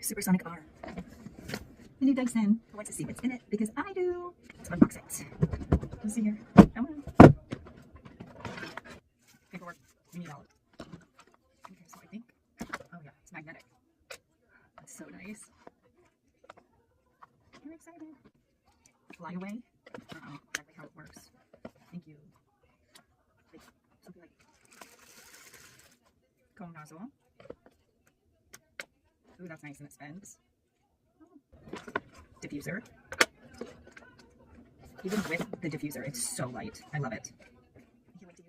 supersonic R. The new Dyson. I want to see what's in it because I do. Let's unbox it. Let's see here. Come on. Paperwork. We need all of it. Okay, so I think. Oh yeah, it's magnetic. That's so nice. I'm excited. Fly away. I don't know exactly how it works. Thank you. Like, something like cone nozzle. Ooh, that's nice and it spins. Diffuser. Even with the diffuser, it's so light. I love it.